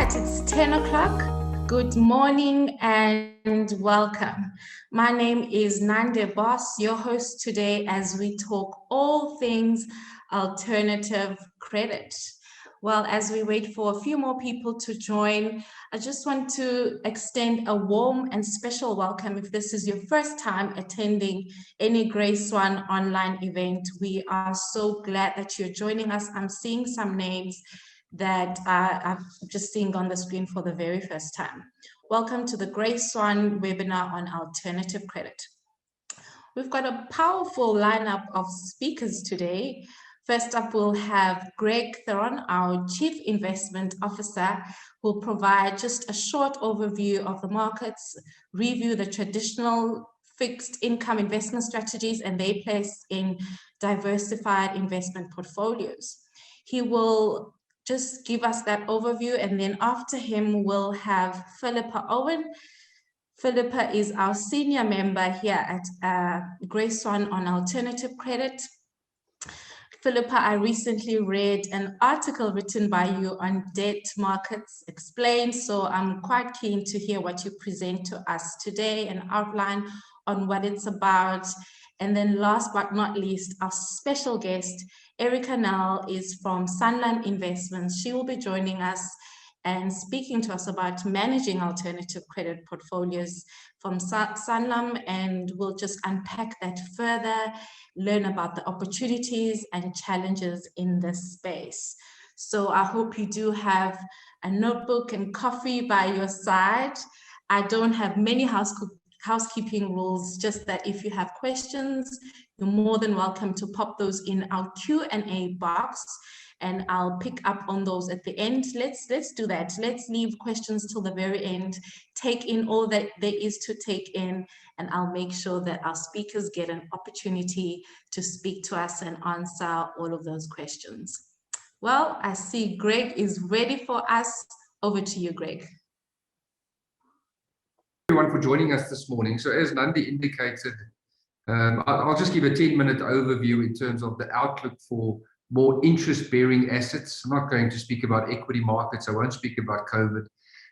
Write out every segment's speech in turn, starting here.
right, it's 10 o'clock. Good morning and welcome. My name is Nande Boss, your host today as we talk all things alternative credit. Well, as we wait for a few more people to join, I just want to extend a warm and special welcome if this is your first time attending any GraySwan online event. We are so glad that you're joining us. I'm seeing some names that I'm just seeing on the screen for the very first time. Welcome to the GraySwan webinar on alternative credit. We've got a powerful lineup of speakers today. First up, we'll have Greg Theron, our Chief Investment Officer, who will provide just a short overview of the markets, review the traditional fixed income investment strategies and their place in diversified investment portfolios. He will just give us that overview, and then after him, we'll have Philippa Owen. Philippa is our senior member here at GraySwan on alternative credit. Philippa, I recently read an article written by you on debt markets explained, so I'm quite keen to hear what you present to us today and outline on what it's about. And then last but not least, our special guest, Erica Nell, is from Sanlam Investments. She will be joining us and speaking to us about managing alternative credit portfolios from Sanlam, and we'll just unpack that further, learn about the opportunities and challenges in this space. So I hope you do have a notebook and coffee by your side. I don't have many housekeeping rules, just that if you have questions, you're more than welcome to pop those in our Q&A box, and I'll pick up on those at the end. Let's do that. Let's leave questions till the very end, take in all that there is to take in, and I'll make sure that our speakers get an opportunity to speak to us and answer all of those questions. Well, I see Greg is ready for us. Over to you, Greg. Everyone for joining us this morning. So as Nandi indicated, I'll just give a 10-minute overview in terms of the outlook for more interest-bearing assets. I'm not going to speak about equity markets. I won't speak about COVID.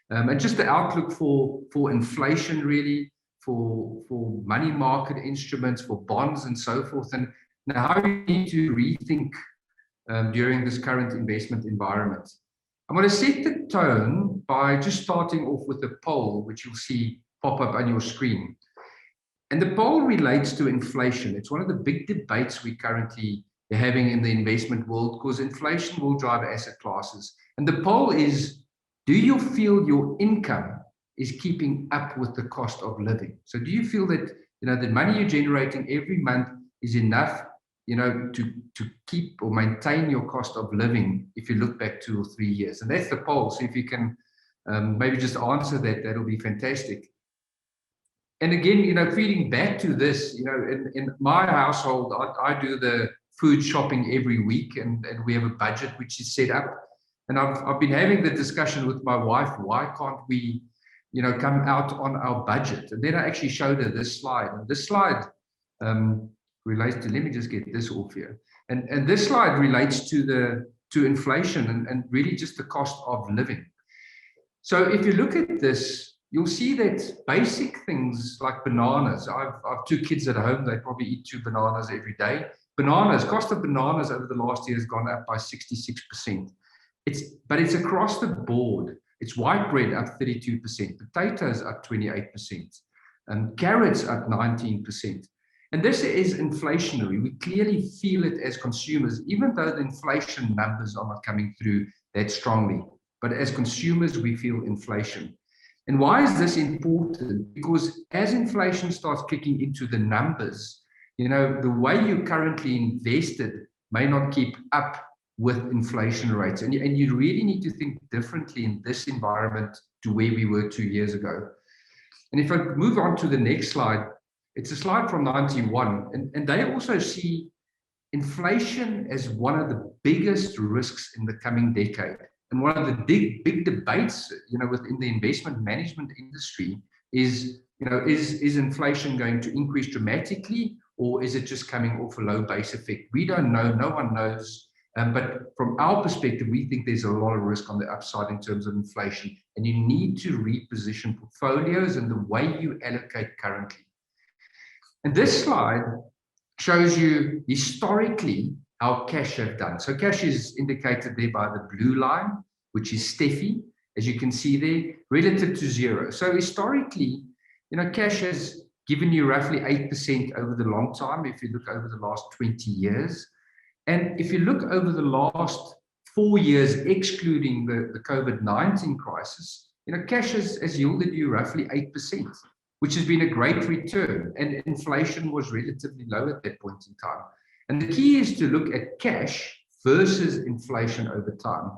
And just the outlook for inflation, really, for money market instruments, for bonds and so forth, and now how you need to rethink during this current investment environment. I'm going to set the tone by just starting off with a poll, which you'll see pop up on your screen. And the poll relates to inflation. It's one of the big debates we currently are having in the investment world, because inflation will drive asset classes. And the poll is, do you feel your income is keeping up with the cost of living? So do you feel that, the money you're generating every month is enough, to keep or maintain your cost of living if you look back 2 or 3 years? And that's the poll. So if you can maybe just answer that, that'll be fantastic. And again, feeding back to this, in my household, I do the food shopping every week, and we have a budget which is set up. And I've been having the discussion with my wife, why can't we, come out on our budget? And then I actually showed her this slide. And this slide relates to, let me just get this off here. And this slide relates to inflation and really just the cost of living. So if you look at this, you'll see that basic things like bananas. I've 2 kids at home. They probably eat 2 bananas every day. Cost of bananas over the last year has gone up by 66%. But it's across the board. It's white bread up 32%, potatoes up 28%, and carrots up 19%. And this is inflationary. We clearly feel it as consumers, even though the inflation numbers are not coming through that strongly. But as consumers, we feel inflation. And why is this important? Because as inflation starts kicking into the numbers, the way you currently invested may not keep up with inflation rates. And you really need to think differently in this environment to where we were 2 years ago. And if I move on to the next slide, it's a slide from 91. And they also see inflation as one of the biggest risks in the coming decade. And one of the big debates, within the investment management industry is inflation going to increase dramatically, or is it just coming off a low base effect? We don't know. No one knows. But from our perspective, we think there's a lot of risk on the upside in terms of inflation, and you need to reposition portfolios and the way you allocate currently. And this slide shows you historically how cash have done. So cash is indicated there by the blue line, which is Steffi, as you can see there, relative to zero. So historically, cash has given you roughly 8% over the long time, if you look over the last 20 years. And if you look over the last 4 years, excluding the COVID-19 crisis, cash has yielded you roughly 8%, which has been a great return. And inflation was relatively low at that point in time. And the key is to look at cash versus inflation over time.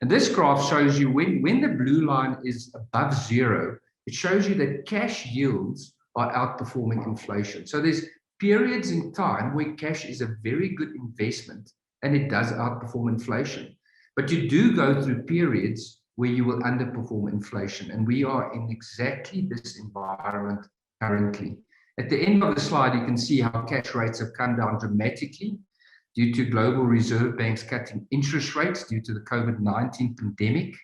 And this graph shows you when the blue line is above zero, it shows you that cash yields are outperforming inflation. So there's periods in time where cash is a very good investment and it does outperform inflation. But you do go through periods where you will underperform inflation. And we are in exactly this environment currently. At the end of the slide, you can see how cash rates have come down dramatically due to global reserve banks cutting interest rates due to the COVID-19 pandemic.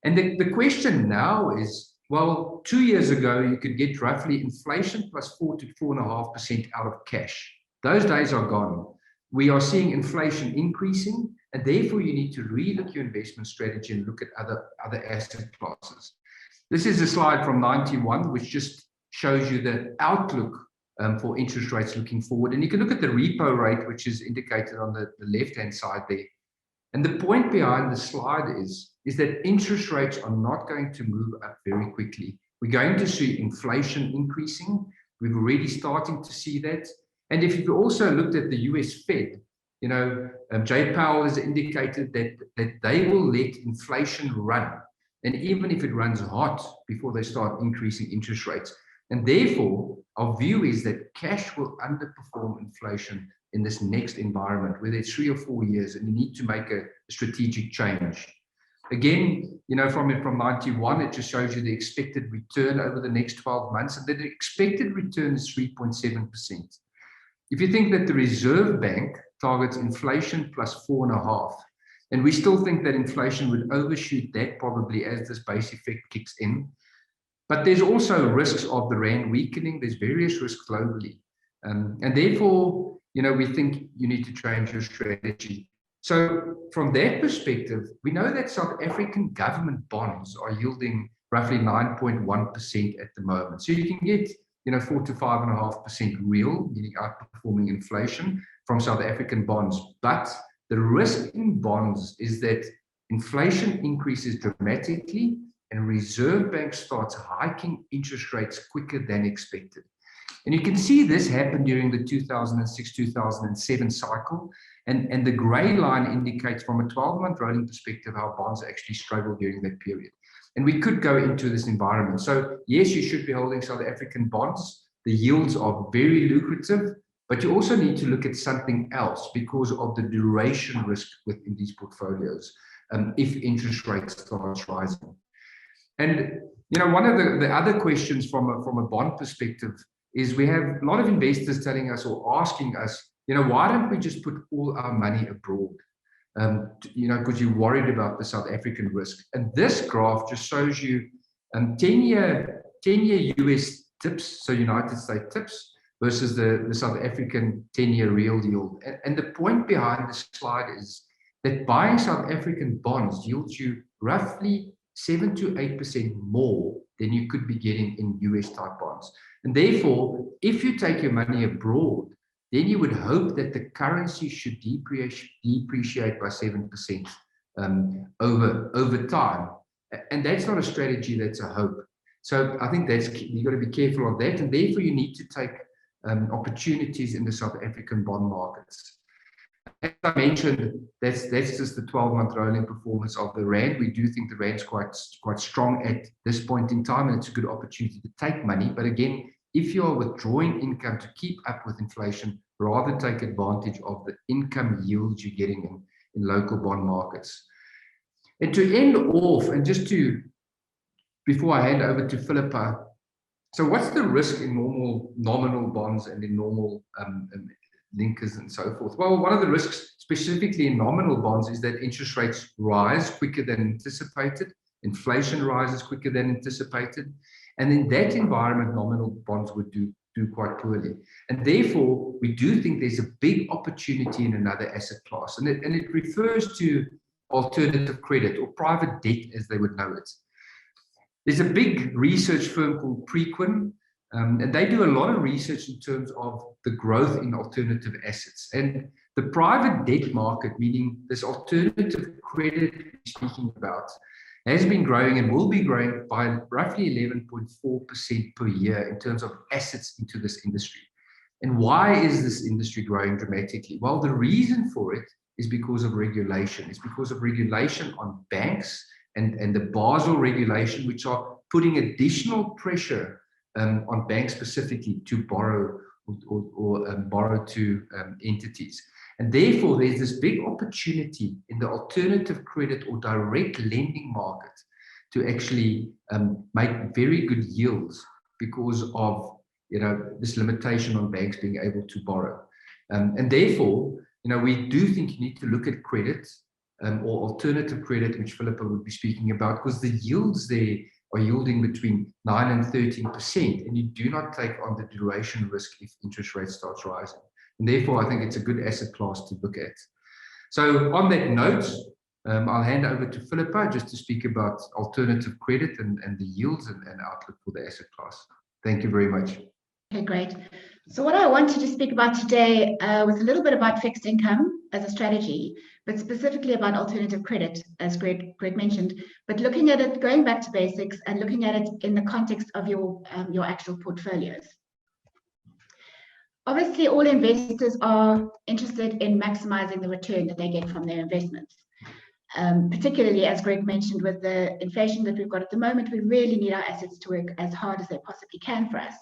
And the question now is, well, 2 years ago, you could get roughly inflation plus 4 to 4.5% out of cash. Those days are gone. We are seeing inflation increasing, and therefore you need to relook your investment strategy and look at other asset classes. This is a slide from 91, which just shows you the outlook for interest rates looking forward. And you can look at the repo rate, which is indicated on the left-hand side there. And the point behind the slide is that interest rates are not going to move up very quickly. We're going to see inflation increasing. We've already starting to see that. And if you've also looked at the US Fed, Jay Powell has indicated that they will let inflation run. And even if it runs hot before they start increasing interest rates. And therefore, our view is that cash will underperform inflation in this next environment, whether it's 3 or 4 years, and you need to make a strategic change. Again, from 91, it just shows you the expected return over the next 12 months, and the expected return is 3.7%. If you think that the Reserve Bank targets inflation plus 4.5%, and we still think that inflation would overshoot that probably as this base effect kicks in. But there's also risks of the rand weakening. There's various risks globally. And therefore, we think you need to change your strategy. So from that perspective, we know that South African government bonds are yielding roughly 9.1% at the moment. So you can get 4 to 5.5% real, meaning outperforming inflation from South African bonds. But the risk in bonds is that inflation increases dramatically and Reserve Bank starts hiking interest rates quicker than expected. And you can see this happen during the 2006-2007 cycle. And the gray line indicates from a 12-month rolling perspective how bonds actually struggle during that period. And we could go into this environment. So yes, you should be holding South African bonds. The yields are very lucrative, but you also need to look at something else because of the duration risk within these portfolios if interest rates start rising. And one of the other questions from a bond perspective is we have a lot of investors telling us or asking us, why don't we just put all our money abroad? Because you're worried about the South African risk. And this graph just shows you 10-year US tips, so United States tips, versus the South African 10-year real yield. And the point behind this slide is that buying South African bonds yields you roughly 7 to 8% more than you could be getting in US type bonds. And therefore, if you take your money abroad, then you would hope that the currency should depreciate by 7% over time. And that's not a strategy, that's a hope. So I think you've got to be careful of that. And therefore, you need to take opportunities in the South African bond markets. As I mentioned, that's just the 12-month rolling performance of the rand. We do think the rand's quite strong at this point in time, and it's a good opportunity to take money. But again, if you are withdrawing income to keep up with inflation, rather take advantage of the income yields you're getting in local bond markets. And to end off, and before I hand over to Philippa, so what's the risk in normal nominal bonds and in normal linkers and so forth? Well, one of the risks, specifically in nominal bonds, is that interest rates rise quicker than anticipated. Inflation rises quicker than anticipated. And in that environment, nominal bonds would do quite poorly. And therefore, we do think there's a big opportunity in another asset class. And it refers to alternative credit, or private debt, as they would know it. There's a big research firm called Preqin, and they do a lot of research in terms of the growth in alternative assets. And the private debt market, meaning this alternative credit we're speaking about, has been growing and will be growing by roughly 11.4% per year in terms of assets into this industry. And why is this industry growing dramatically? Well, the reason for it is because of regulation. It's because of regulation on banks and the Basel regulation, which are putting additional pressure on banks specifically to borrow or borrow to entities. And therefore, there's this big opportunity in the alternative credit or direct lending market to actually make very good yields because of this limitation on banks being able to borrow. And therefore, we do think you need to look at credit or alternative credit, which Philippa would be speaking about, because the yields there are yielding between 9 and 13%, and you do not take on the duration risk if interest rates starts rising. And therefore, I think it's a good asset class to look at. So on that note, I'll hand over to Philippa just to speak about alternative credit and the yields and outlook for the asset class. Thank you very much. Okay, great. So what I wanted to speak about today was a little bit about fixed income as a strategy, but specifically about alternative credit, as Greg mentioned, but looking at it, going back to basics and looking at it in the context of your actual portfolios. Obviously, all investors are interested in maximizing the return that they get from their investments. Particularly, as Greg mentioned, with the inflation that we've got at the moment, we really need our assets to work as hard as they possibly can for us.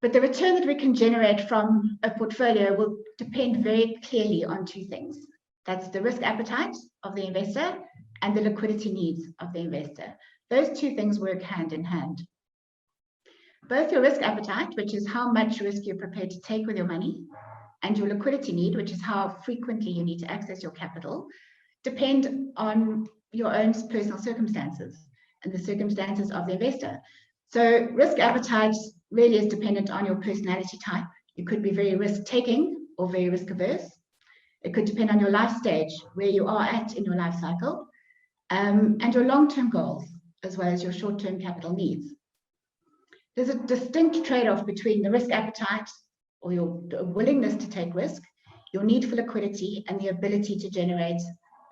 But the return that we can generate from a portfolio will depend very clearly on two things. That's the risk appetite of the investor and the liquidity needs of the investor. Those two things work hand in hand. Both your risk appetite, which is how much risk you're prepared to take with your money, and your liquidity need, which is how frequently you need to access your capital, depend on your own personal circumstances and the circumstances of the investor. So risk appetite really is dependent on your personality type. You could be very risk-taking or very risk-averse. It could depend on your life stage, where you are at in your life cycle, and your long-term goals, as well as your short-term capital needs. There's a distinct trade-off between the risk appetite or your willingness to take risk, your need for liquidity, and the ability to generate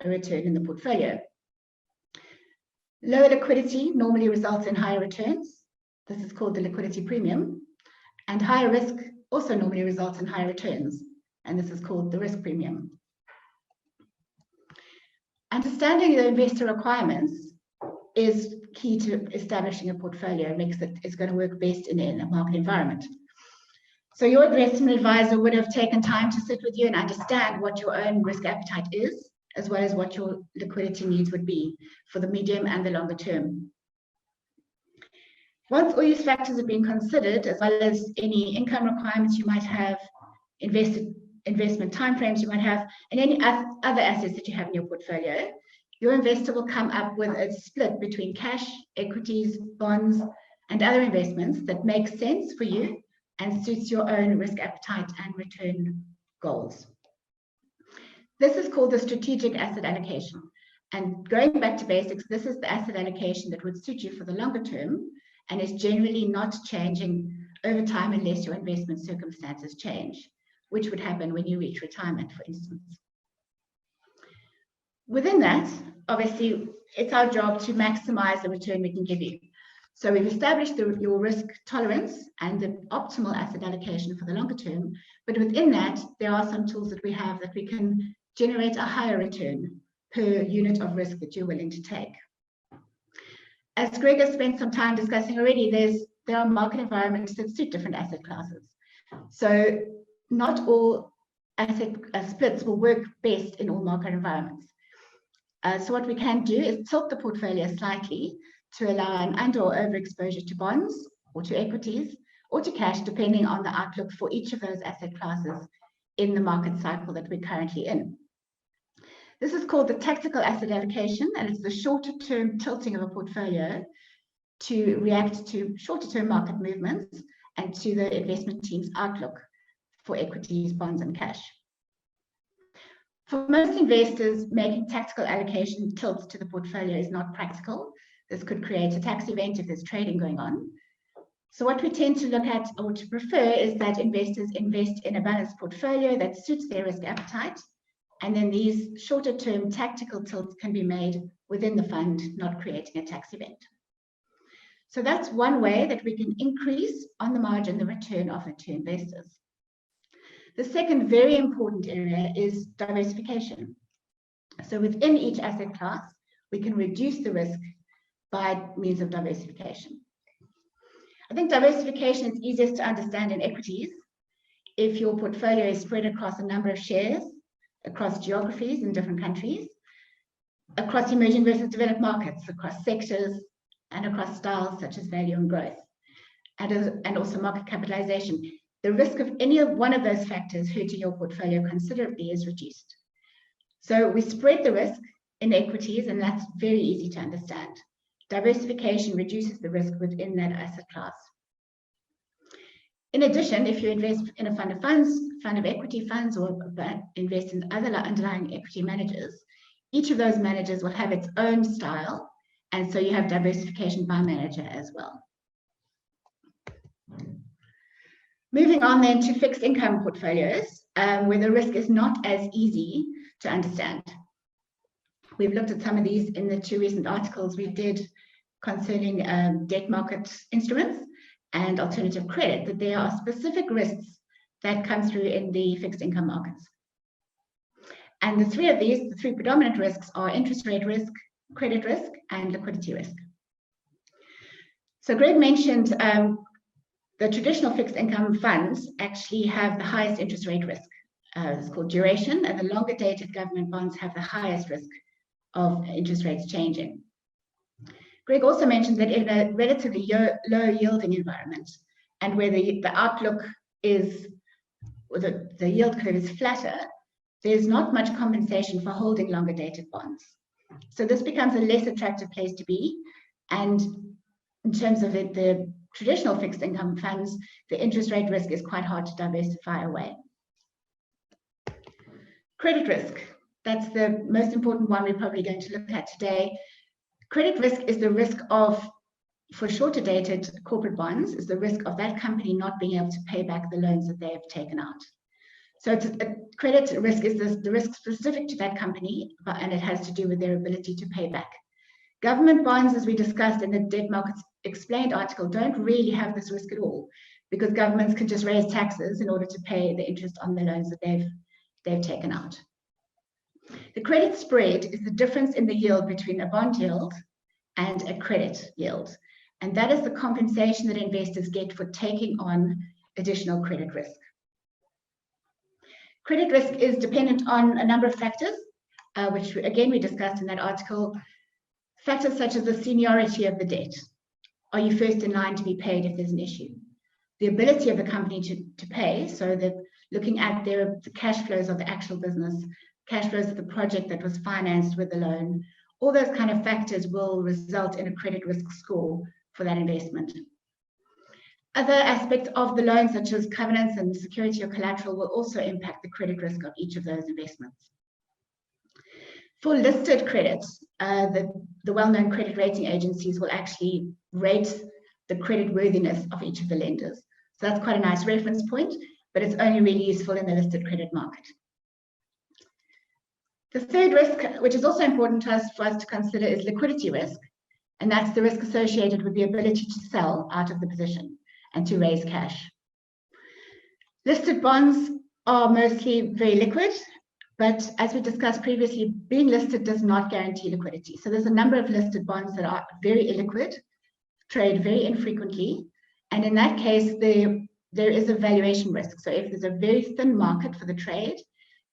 a return in the portfolio. Lower liquidity normally results in higher returns. This is called the liquidity premium. And higher risk also normally results in higher returns. And this is called the risk premium. Understanding the investor requirements is key to establishing a portfolio, makes it is going to work best in a market environment. So your investment advisor would have taken time to sit with you and understand what your own risk appetite is, as well as what your liquidity needs would be for the medium and the longer term. Once all these factors have been considered, as well as any income requirements you might have, investment timeframes you might have, and any other assets that you have in your portfolio, your investor will come up with a split between cash, equities, bonds, and other investments that make sense for you and suits your own risk appetite and return goals. This is called the strategic asset allocation. And going back to basics, this is the asset allocation that would suit you for the longer term and is generally not changing over time unless your investment circumstances change, which would happen when you reach retirement, for instance. Within that, obviously, it's our job to maximize the return we can give you. So we've established your risk tolerance and the optimal asset allocation for the longer term, but within that, there are some tools that we have that we can generate a higher return per unit of risk that you're willing to take. As Greg has spent some time discussing already, there are market environments that suit different asset classes. So not all asset splits will work best in all market environments. So what we can do is tilt the portfolio slightly to allow an under or overexposure to bonds or to equities, or to cash, depending on the outlook for each of those asset classes in the market cycle that we're currently in. This is called the tactical asset allocation, and it's the shorter-term tilting of a portfolio to react to shorter-term market movements and to the investment team's outlook for equities, bonds, and cash. For most investors, making tactical allocation tilts to the portfolio is not practical. This could create a tax event if there's trading going on. So what we tend to look at or to prefer is that investors invest in a balanced portfolio that suits their risk appetite. And then these shorter-term tactical tilts can be made within the fund, not creating a tax event. So that's one way that we can increase on the margin the return offered to investors. The second very important area is diversification. So within each asset class, we can reduce the risk by means of diversification. I think diversification is easiest to understand in equities. If your portfolio is spread across a number of shares, across geographies in different countries, across emerging versus developed markets, across sectors, and across styles such as value and growth, and also market capitalization, the risk of any one of those factors hurting your portfolio considerably is reduced. So we spread the risk in equities, and that's very easy to understand. Diversification reduces the risk within that asset class. In addition, if you invest in a fund of funds, fund of equity funds, or invest in other underlying equity managers, each of those managers will have its own style, and so you have diversification by manager as well. Moving on then to fixed income portfolios, where the risk is not as easy to understand. We've looked at some of these in the 2 recent articles we did concerning debt market instruments and alternative credit, that there are specific risks that come through in the fixed income markets. And the three predominant risks are interest rate risk, credit risk, and liquidity risk. So Greg mentioned the traditional fixed income funds actually have the highest interest rate risk. It's called duration, and the longer dated government bonds have the highest risk of interest rates changing. Greg also mentioned that in a relatively low yielding environment, and where the outlook is, or the yield curve is flatter, there's not much compensation for holding longer dated bonds. So this becomes a less attractive place to be. And in terms of the traditional fixed income funds, the interest rate risk is quite hard to diversify away. Credit risk, that's the most important one we're probably going to look at today. Credit risk is the risk of, for shorter dated corporate bonds, is the risk of that company not being able to pay back the loans that they have taken out. So it's a credit risk is the risk specific to that company, and it has to do with their ability to pay back. Government bonds, as we discussed in the Debt Markets Explained article, don't really have this risk at all, because governments can just raise taxes in order to pay the interest on the loans that they've taken out. The credit spread is the difference in the yield between a bond yield and a credit yield. And that is the compensation that investors get for taking on additional credit risk. Credit risk is dependent on a number of factors, which again we discussed in that article. Factors such as the seniority of the debt. Are you first in line to be paid if there's an issue? The ability of the company to pay, so that looking at the cash flows of the actual business, cash flows of the project that was financed with the loan, all those kind of factors will result in a credit risk score for that investment. Other aspects of the loan, such as covenants and security or collateral, will also impact the credit risk of each of those investments. For listed credit, the well-known credit rating agencies will actually rate the credit worthiness of each of the lenders. So that's quite a nice reference point, but it's only really useful in the listed credit market. The third risk, which is also important for us to consider, is liquidity risk. And that's the risk associated with the ability to sell out of the position and to raise cash. Listed bonds are mostly very liquid, but as we discussed previously, being listed does not guarantee liquidity. So there's a number of listed bonds that are very illiquid, trade very infrequently, and in that case, there is a valuation risk. So if there's a very thin market for the trade,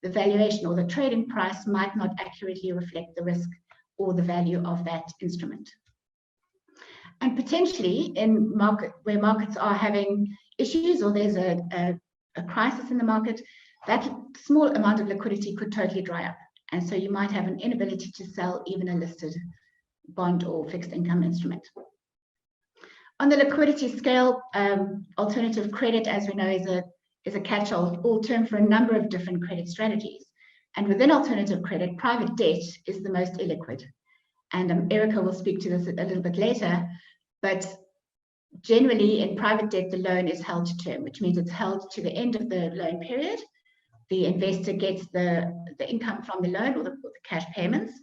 the valuation or the trading price might not accurately reflect the risk or the value of that instrument. And potentially in where markets are having issues or there's a crisis in the market, that small amount of liquidity could totally dry up. And so you might have an inability to sell even a listed bond or fixed income instrument. On the liquidity scale, alternative credit, as we know, is a catch-all term for a number of different credit strategies. And within alternative credit, private debt is the most illiquid. And Erica will speak to this a little bit later, but generally in private debt, the loan is held to term, which means it's held to the end of the loan period. The investor gets the income from the loan or the cash payments,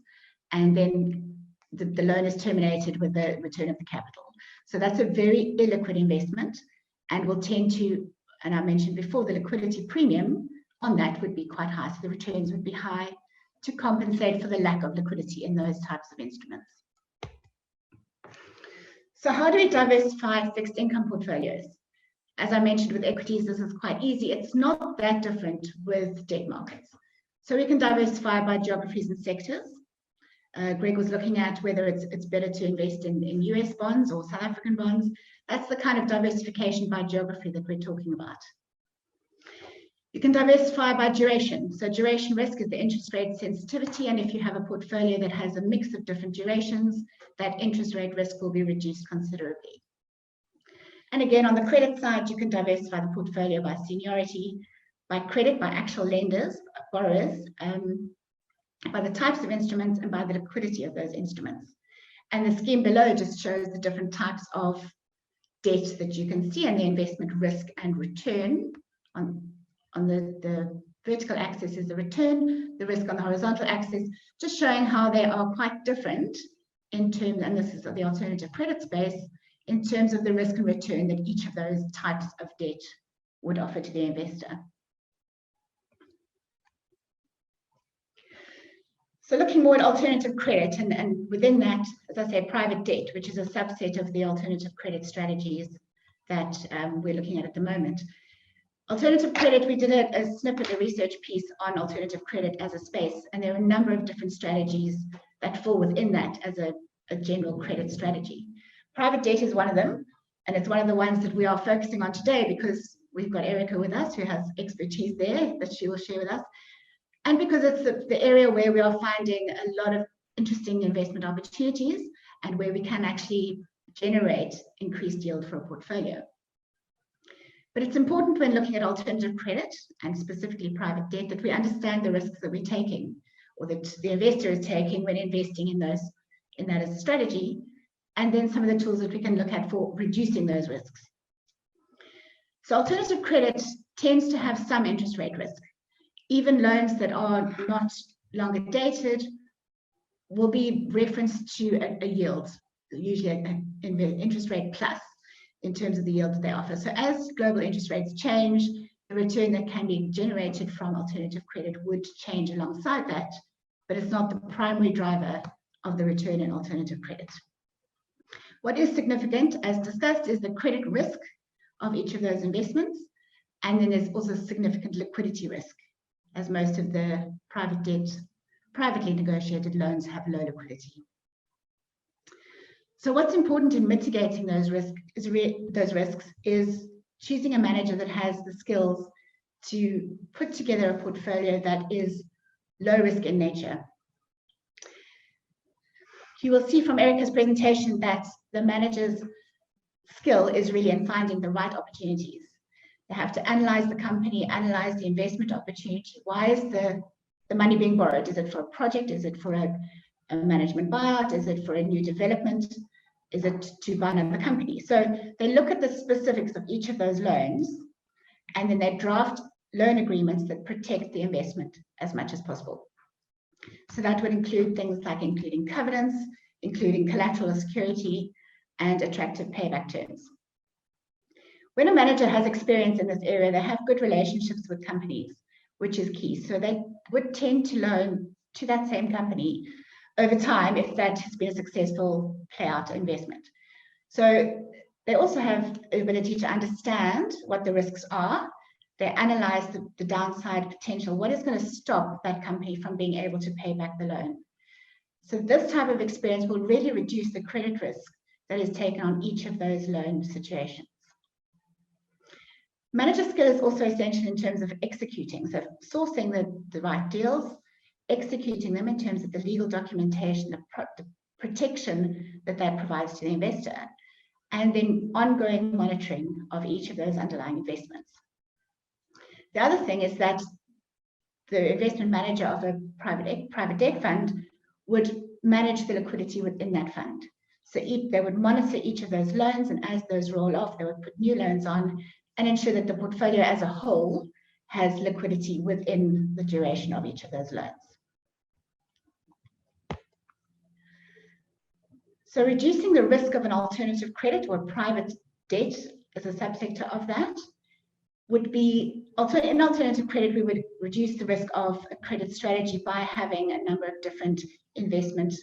and then the loan is terminated with the return of the capital. So that's a very illiquid investment and will tend to, and I mentioned before, the liquidity premium on that would be quite high. So the returns would be high to compensate for the lack of liquidity in those types of instruments. So how do we diversify fixed income portfolios? As I mentioned with equities, this is quite easy. It's not that different with debt markets. So we can diversify by geographies and sectors. Greg was looking at whether it's better to invest in US bonds or South African bonds. That's the kind of diversification by geography that we're talking about. You can diversify by duration. So duration risk is the interest rate sensitivity. And if you have a portfolio that has a mix of different durations, that interest rate risk will be reduced considerably. And again, on the credit side, you can diversify the portfolio by seniority, by credit, by actual lenders, borrowers, by the types of instruments, and by the liquidity of those instruments. And the scheme below just shows the different types of debt that you can see and the investment risk and return. On the vertical axis is the return, the risk on the horizontal axis, just showing how they are quite different in terms, and this is the alternative credit space, in terms of the risk and return that each of those types of debt would offer to the investor. So looking more at alternative credit, and within that, as I say, private debt, which is a subset of the alternative credit strategies that we're looking at the moment. Alternative credit, we did a snippet, a research piece on alternative credit as a space, and there are a number of different strategies that fall within that as a general credit strategy. Private debt is one of them, and it's one of the ones that we are focusing on today because we've got Erica with us who has expertise there that she will share with us. And because it's the area where we are finding a lot of interesting investment opportunities and where we can actually generate increased yield for a portfolio. But it's important when looking at alternative credit and specifically private debt that we understand the risks that we're taking or that the investor is taking when investing in that as a strategy, and then some of the tools that we can look at for reducing those risks. So alternative credit tends to have some interest rate risk. Even loans that are not longer dated will be referenced to a yield, usually an interest rate plus in terms of the yield that they offer. So as global interest rates change, the return that can be generated from alternative credit would change alongside that, but it's not the primary driver of the return in alternative credit. What is significant, as discussed, is the credit risk of each of those investments, and then there's also significant liquidity risk, as most of the private debt, privately negotiated loans have low liquidity. So what's important in mitigating those risks is choosing a manager that has the skills to put together a portfolio that is low risk in nature. You will see from Erica's presentation that the manager's skill is really in finding the right opportunities. They have to analyze the company, analyze the investment opportunity. Why is the money being borrowed? Is it for a project? Is it for a management buyout? Is it for a new development? Is it to buy another company? So they look at the specifics of each of those loans, and then they draft loan agreements that protect the investment as much as possible. So that would include things like including covenants, including collateral as security, and attractive payback terms. When a manager has experience in this area, they have good relationships with companies, which is key. So they would tend to loan to that same company over time if that has been a successful payout investment. So they also have the ability to understand what the risks are. They analyze the downside potential. What is going to stop that company from being able to pay back the loan? So this type of experience will really reduce the credit risk that is taken on each of those loan situations. Manager skill is also essential in terms of executing, so sourcing the right deals, executing them in terms of the legal documentation, the protection that provides to the investor, and then ongoing monitoring of each of those underlying investments. The other thing is that the investment manager of a private debt fund would manage the liquidity within that fund. So they would monitor each of those loans, and as those roll off, they would put new loans on and ensure that the portfolio as a whole has liquidity within the duration of each of those loans. So reducing the risk of an alternative credit or private debt as a subsector of that would be, in alternative credit, we would reduce the risk of a credit strategy by having a number of different investment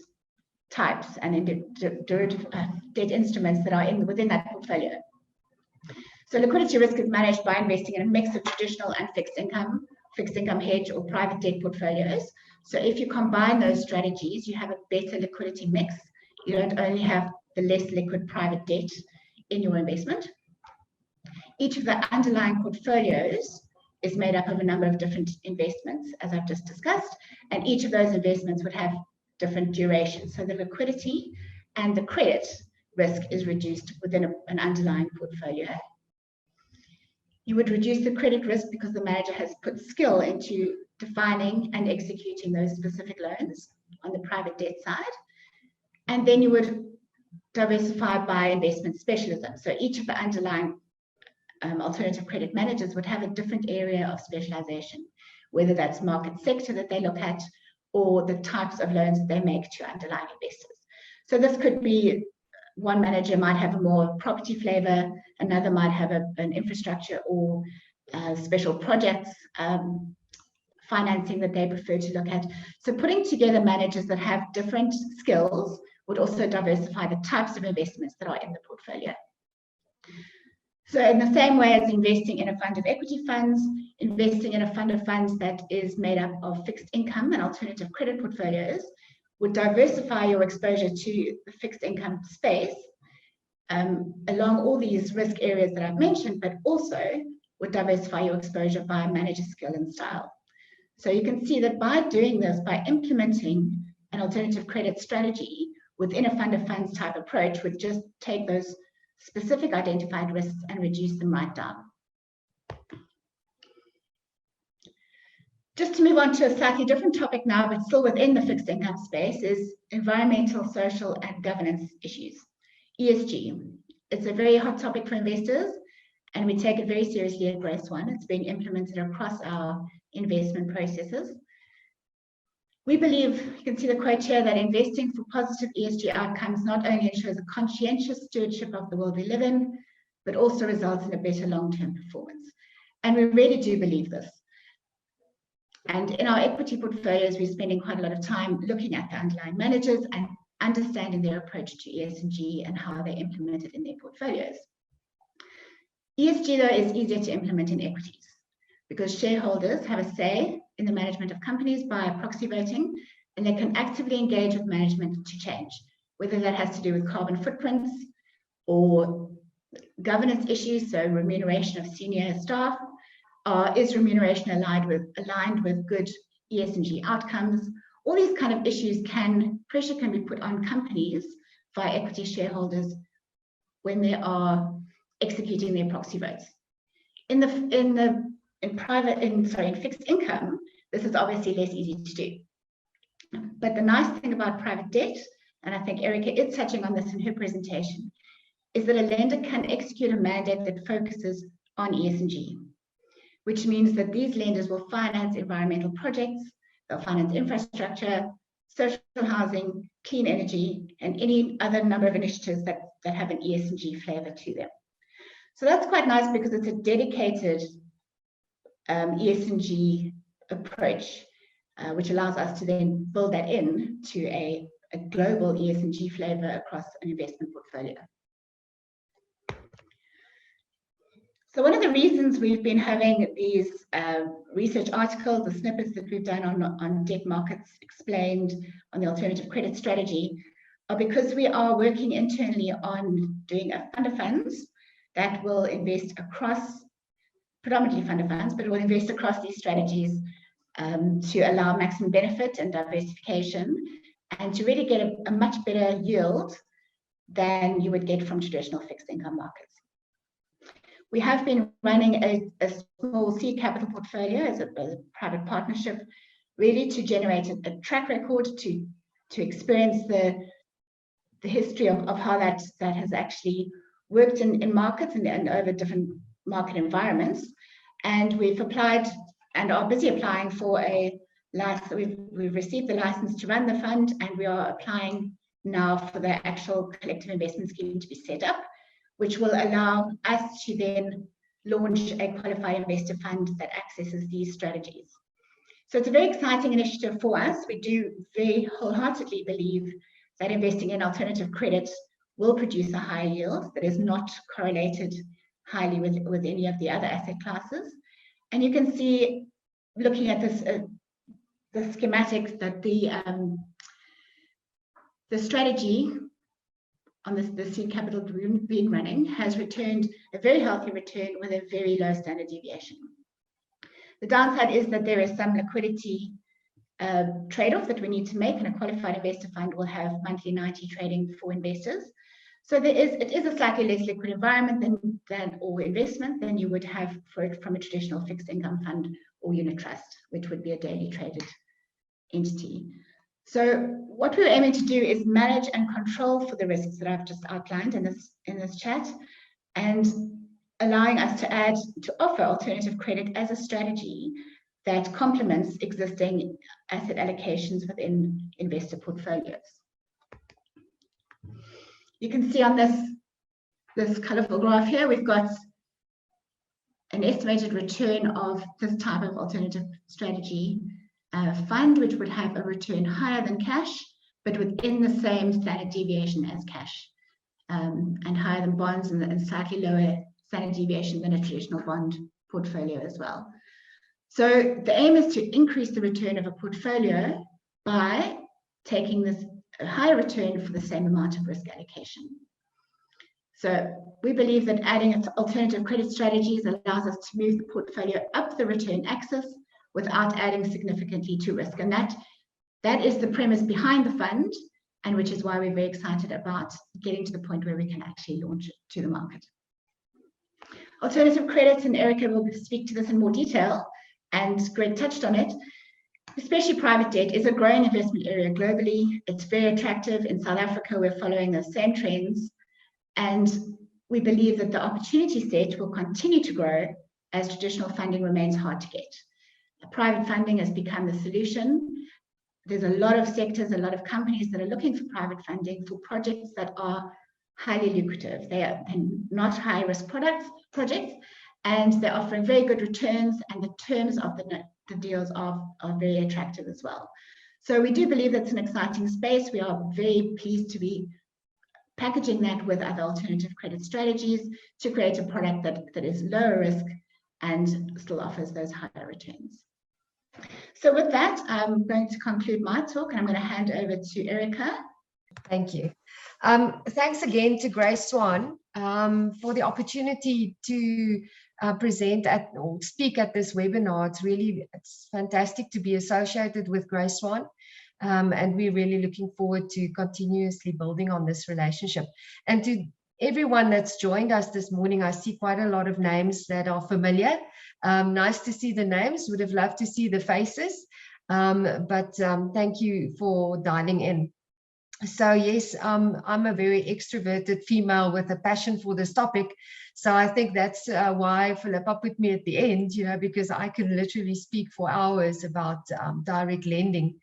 types and derivative debt instruments that are within that portfolio. So liquidity risk is managed by investing in a mix of traditional and fixed income hedge or private debt portfolios. So if you combine those strategies, you have a better liquidity mix. You don't only have the less liquid private debt in your investment. Each of the underlying portfolios is made up of a number of different investments, as I've just discussed, and each of those investments would have different durations. So the liquidity and the credit risk is reduced within an underlying portfolio. You would reduce the credit risk because the manager has put skill into defining and executing those specific loans on the private debt side. And then you would diversify by investment specialism. So each of the underlying alternative credit managers would have a different area of specialization, whether that's market sector that they look at or the types of loans that they make to underlying investors. So this could be, one manager might have a more property flavor, another might have an infrastructure or special projects financing that they prefer to look at. So putting together managers that have different skills would also diversify the types of investments that are in the portfolio. So in the same way as investing in a fund of equity funds, investing in a fund of funds that is made up of fixed income and alternative credit portfolios would diversify your exposure to the fixed income space along all these risk areas that I've mentioned, but also would diversify your exposure by manager skill and style. So you can see that by doing this, by implementing an alternative credit strategy within a fund of funds type approach, would just take those specific identified risks and reduce them right down. Just to move on to a slightly different topic now, but still within the fixed income space, is environmental, social, and governance issues, ESG. It's a very hot topic for investors, and we take it very seriously at GraySwan. It's being implemented across our investment processes. We believe, you can see the quote here, that investing for positive ESG outcomes not only ensures a conscientious stewardship of the world we live in, but also results in a better long-term performance. And we really do believe this. And in our equity portfolios, we're spending quite a lot of time looking at the underlying managers and understanding their approach to ESG and how they implement it in their portfolios. ESG, though, is easier to implement in equities because shareholders have a say in the management of companies by proxy voting, and they can actively engage with management to change, whether that has to do with carbon footprints or governance issues, so remuneration of senior staff. Is remuneration aligned with good ESG outcomes? All these kind of issues pressure can be put on companies via equity shareholders when they are executing their proxy votes. In fixed income, this is obviously less easy to do. But the nice thing about private debt, and I think Erica is touching on this in her presentation, is that a lender can execute a mandate that focuses on ESG, which means that these lenders will finance environmental projects, they'll finance infrastructure, social housing, clean energy, and any other number of initiatives that have an ESG flavor to them. So that's quite nice because it's a dedicated ESG approach, which allows us to then build that in to a global ESG flavor across an investment portfolio. So one of the reasons we've been having these research articles, the snippets that we've done on debt markets explained, on the alternative credit strategy, are because we are working internally on doing a fund of funds that will invest across predominantly fund of funds, but will invest across these strategies to allow maximum benefit and diversification, and to really get a much better yield than you would get from traditional fixed income markets. We have been running a small seed capital portfolio as a private partnership, really to generate a track record, to experience the history of how that has actually worked in markets and over different market environments. And we've applied and are busy applying for a license. We've received the license to run the fund, and we are applying now for the actual collective investment scheme to be set up, which will allow us to then launch a qualified investor fund that accesses these strategies. So it's a very exciting initiative for us. We do very wholeheartedly believe that investing in alternative credit will produce a higher yield that is not correlated highly with any of the other asset classes. And you can see, looking at this, the schematics, that the strategy on the seed capital we've been running has returned a very healthy return with a very low standard deviation. The downside is that there is some liquidity trade-off that we need to make, and a qualified investor fund will have monthly 90 trading for investors. So it is a slightly less liquid environment or investment than you would have from a traditional fixed income fund or unit trust, which would be a daily traded entity. So what we're aiming to do is manage and control for the risks that I've just outlined in this chat, and allowing us to offer alternative credit as a strategy that complements existing asset allocations within investor portfolios. You can see on this colorful graph here, we've got an estimated return of this type of alternative strategy fund, which would have a return higher than cash, but within the same standard deviation as cash, and higher than bonds, and slightly lower standard deviation than a traditional bond portfolio as well. So the aim is to increase the return of a portfolio by taking this higher return for the same amount of risk allocation. So we believe that adding alternative credit strategies allows us to move the portfolio up the return axis without adding significantly to risk. And that is the premise behind the fund, and which is why we're very excited about getting to the point where we can actually launch it to the market. Alternative credits, and Erica will speak to this in more detail, and Greg touched on it, especially private debt is a growing investment area globally. It's very attractive. In South Africa, we're following the same trends, and we believe that the opportunity set will continue to grow as traditional funding remains hard to get. Private funding has become the solution. There's a lot of sectors, a lot of companies that are looking for private funding for projects that are highly lucrative. They are not high risk projects, and they're offering very good returns, and the terms of the deals are very attractive as well. So we do believe that's an exciting space. We are very pleased to be packaging that with other alternative credit strategies to create a product that is lower risk and still offers those higher returns. So with that, I'm going to conclude my talk, and I'm going to hand over to Erica. Thank you. Thanks again to GraySwan for the opportunity to present or speak at this webinar. It's fantastic to be associated with GraySwan, and we're really looking forward to continuously building on this relationship. And to everyone that's joined us this morning, I see quite a lot of names that are familiar. Nice to see the names. Would have loved to see the faces, but thank you for dialing in. So yes, I'm a very extroverted female with a passion for this topic. So I think that's why Philippa put me at the end, because I can literally speak for hours about direct lending.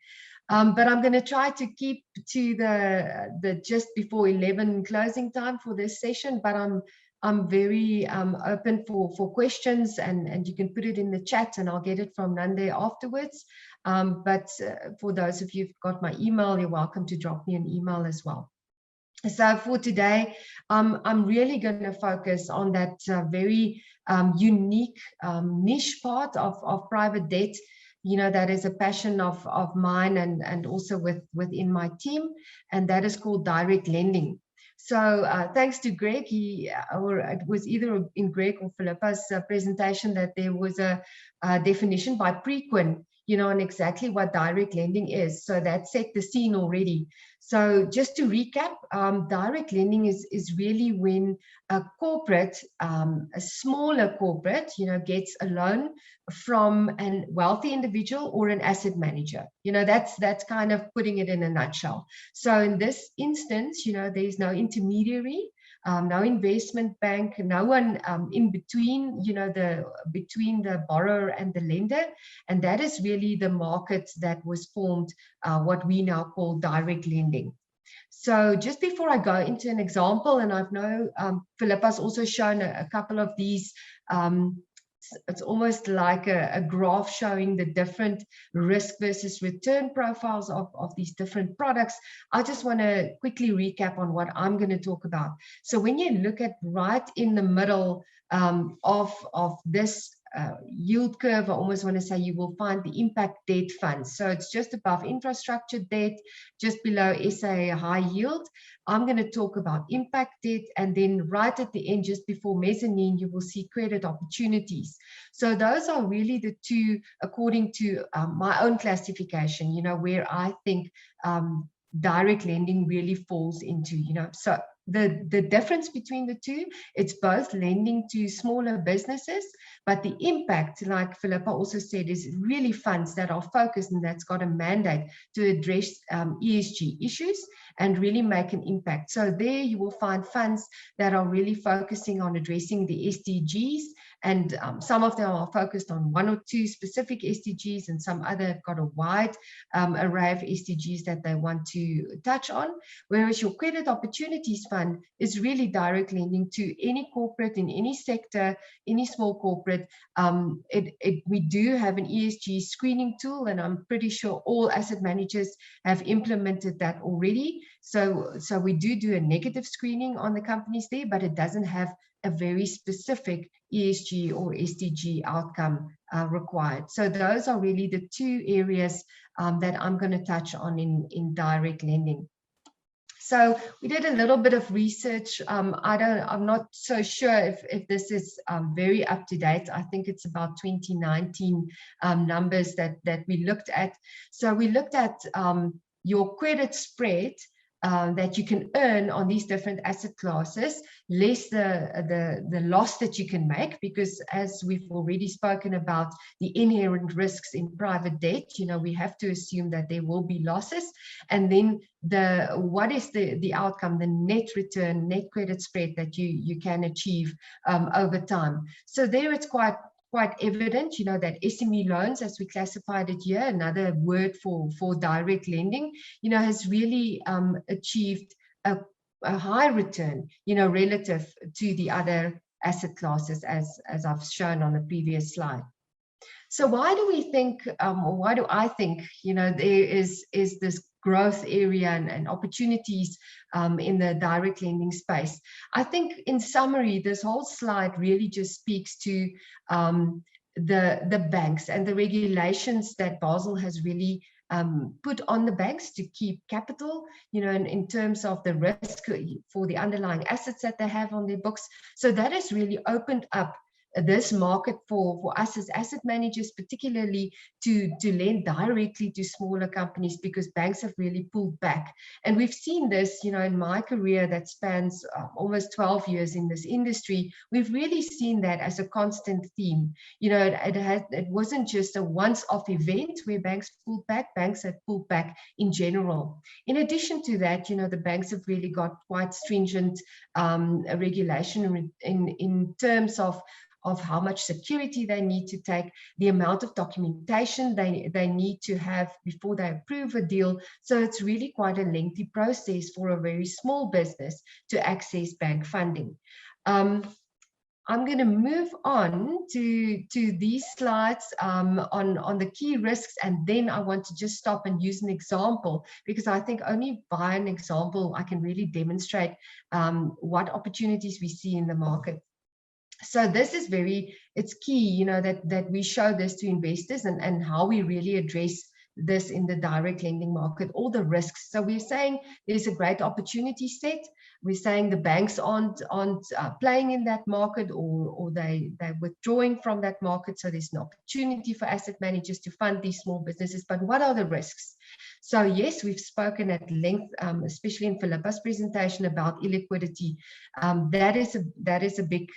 But I'm going to try to keep to the just before 11 closing time for this session. But I'm very open for questions, and you can put it in the chat, and I'll get it from Nande afterwards. But for those of you who've got my email, you're welcome to drop me an email as well. So for today, I'm really going to focus on that very unique niche part of private debt. That is a passion of mine and also within my team, and that is called direct lending. So thanks to Greg, or it was either in Greg or Philippa's presentation that there was a definition by Prequin, on exactly what direct lending is. So that set the scene already. So just to recap, direct lending is really when a corporate, a smaller corporate, gets a loan from a wealthy individual or an asset manager. That's kind of putting it in a nutshell. So in this instance, there's no intermediary, no investment bank, no one in between, between the borrower and the lender. And that is really the market that was formed, what we now call direct lending. So just before I go into an example, and I know Philippa's also shown a couple of these, it's almost like a graph showing the different risk versus return profiles of these different products. I just want to quickly recap on what I'm going to talk about. So when you look at right in the middle of this yield curve, I almost want to say, you will find the impact debt funds. So it's just above infrastructure debt, just below SA high yield. I'm going to talk about impact debt, and then right at the end, just before mezzanine, you will see credit opportunities. So those are really the two, according to my own classification, where I think direct lending really falls into, so the difference between the two, it's both lending to smaller businesses, but the impact, like Philippa also said, is really funds that are focused and that's got a mandate to address ESG issues and really make an impact. So there you will find funds that are really focusing on addressing the SDGs, and some of them are focused on one or two specific SDGs, and some other have got a wide array of SDGs that they want to touch on. Whereas your credit opportunities fund is really direct lending to any corporate in any sector, any small corporate. We do have an ESG screening tool, and I'm pretty sure all asset managers have implemented that already. So we do a negative screening on the companies there, but it doesn't have a very specific ESG or SDG outcome required. So those are really the two areas that I'm going to touch on in direct lending. So we did a little bit of research. I'm not so sure if this is very up to date. I think it's about 2019 numbers that we looked at. So we looked at your credit spread that you can earn on these different asset classes, less the loss that you can make, because as we've already spoken about the inherent risks in private debt, we have to assume that there will be losses. And then what is the outcome, the net return, net credit spread that you can achieve over time. So there it's quite evident, that SME loans, as we classified it here, another word for direct lending, has really achieved a high return, relative to the other asset classes, as I've shown on the previous slide. So why do we think, or why do I think, there is this growth area and opportunities in the direct lending space? I think in summary, this whole slide really just speaks to the banks and the regulations that Basel has really put on the banks to keep capital, in terms of the risk for the underlying assets that they have on their books. So that has really opened up this market for us as asset managers, particularly to lend directly to smaller companies, because banks have really pulled back. And we've seen this, in my career that spans almost 12 years in this industry. We've really seen that as a constant theme. It wasn't just a once-off event where banks pulled back. Banks have pulled back in general. In addition to that, the banks have really got quite stringent regulation in terms of how much security they need to take, the amount of documentation they need to have before they approve a deal. So it's really quite a lengthy process for a very small business to access bank funding. I'm going to move on to these slides on the key risks, and then I want to just stop and use an example, because I think only by an example I can really demonstrate what opportunities we see in the market. So this is it's key, that we show this to investors and how we really address this in the direct lending market, all the risks. So we're saying there's a great opportunity set. We're saying the banks aren't playing in that market, or they're withdrawing from that market. So there's an opportunity for asset managers to fund these small businesses. But what are the risks? So yes, we've spoken at length, especially in Philippa's presentation, about illiquidity. That is a big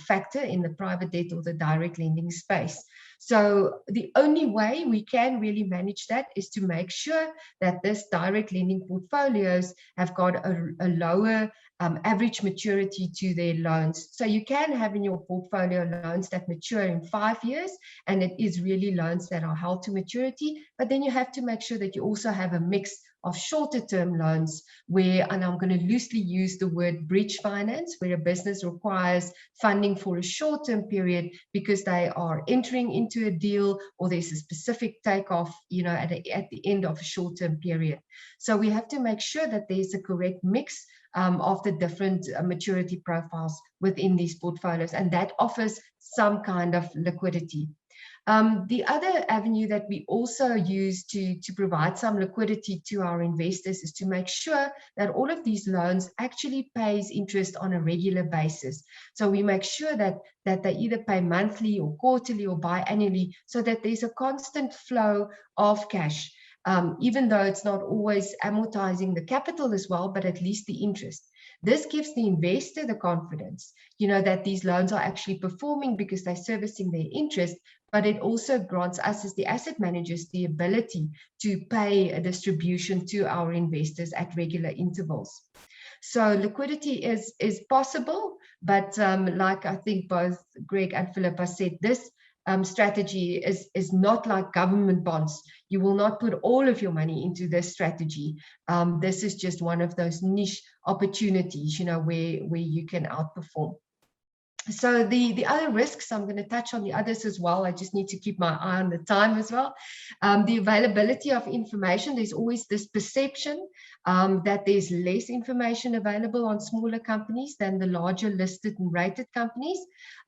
factor in the private debt or the direct lending space. So the only way we can really manage that is to make sure that this direct lending portfolios have got a lower average maturity to their loans. So you can have in your portfolio loans that mature in 5 years, and it is really loans that are held to maturity. But then you have to make sure that you also have a mix of shorter term loans where, and I'm going to loosely use the word bridge finance, where a business requires funding for a short term period because they are entering into a deal, or there's a specific takeoff, you know, at the end of a short term period. So we have to make sure that there's a correct mix of the different maturity profiles within these portfolios, and that offers some kind of liquidity. The other avenue that we also use to provide some liquidity to our investors is to make sure that all of these loans actually pays interest on a regular basis. So we make sure that they either pay monthly or quarterly or biannually, so that there's a constant flow of cash. Even though it's not always amortizing the capital as well, but at least the interest. This gives the investor the confidence, you know, that these loans are actually performing because they're servicing their interest, but it also grants us as the asset managers the ability to pay a distribution to our investors at regular intervals. So liquidity is possible, but like I think both Greg and Philippa said, this strategy is not like government bonds. You will not put all of your money into this strategy. This is just one of those niche opportunities, you know, where you can outperform. So the other risks, I'm going to touch on the others as well. I just need to keep my eye on the time as well. The availability of information, there's always this perception that there's less information available on smaller companies than the larger listed and rated companies.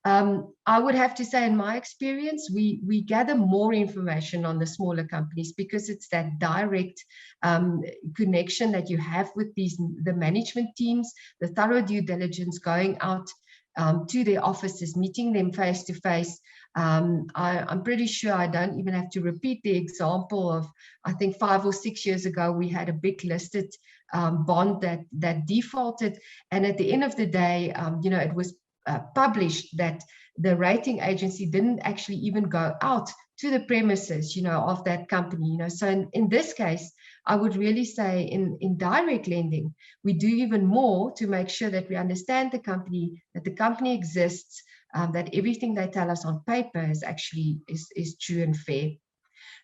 I would have to say, in my experience, we gather more information on the smaller companies because it's that direct connection that you have with the management teams, the thorough due diligence, going out to their offices, meeting them face to face. I'm pretty sure I don't even have to repeat the example of, I think 5 or 6 years ago, we had a big listed bond that defaulted. And at the end of the day, you know, it was published that the rating agency didn't actually even go out to the premises, you know, of that company, you know. So in this case, I would really say in direct lending, we do even more to make sure that we understand the company, that the company exists, that everything they tell us on paper is actually is true and fair.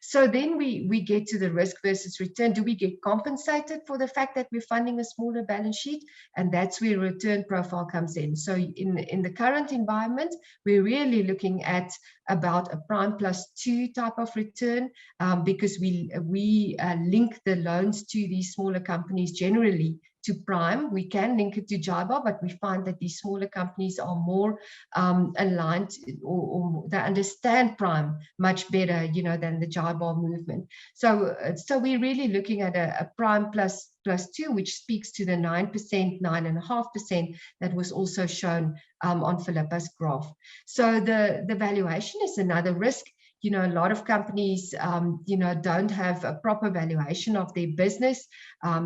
So then we get to the risk versus return. Do we get compensated for the fact that we're funding a smaller balance sheet? And that's where return profile comes in. So in the current environment, we're really looking at about a prime +2 type of return, because we link the loans to these smaller companies generally to prime. We can link it to JIBAR, but we find that these smaller companies are more aligned, or they understand prime much better, you know, than the JIBAR movement. So we're really looking at a prime +2, which speaks to the 9%, 9.5% that was also shown on Philippa's graph. So the valuation is another risk. You know, a lot of companies, you know, don't have a proper valuation of their business.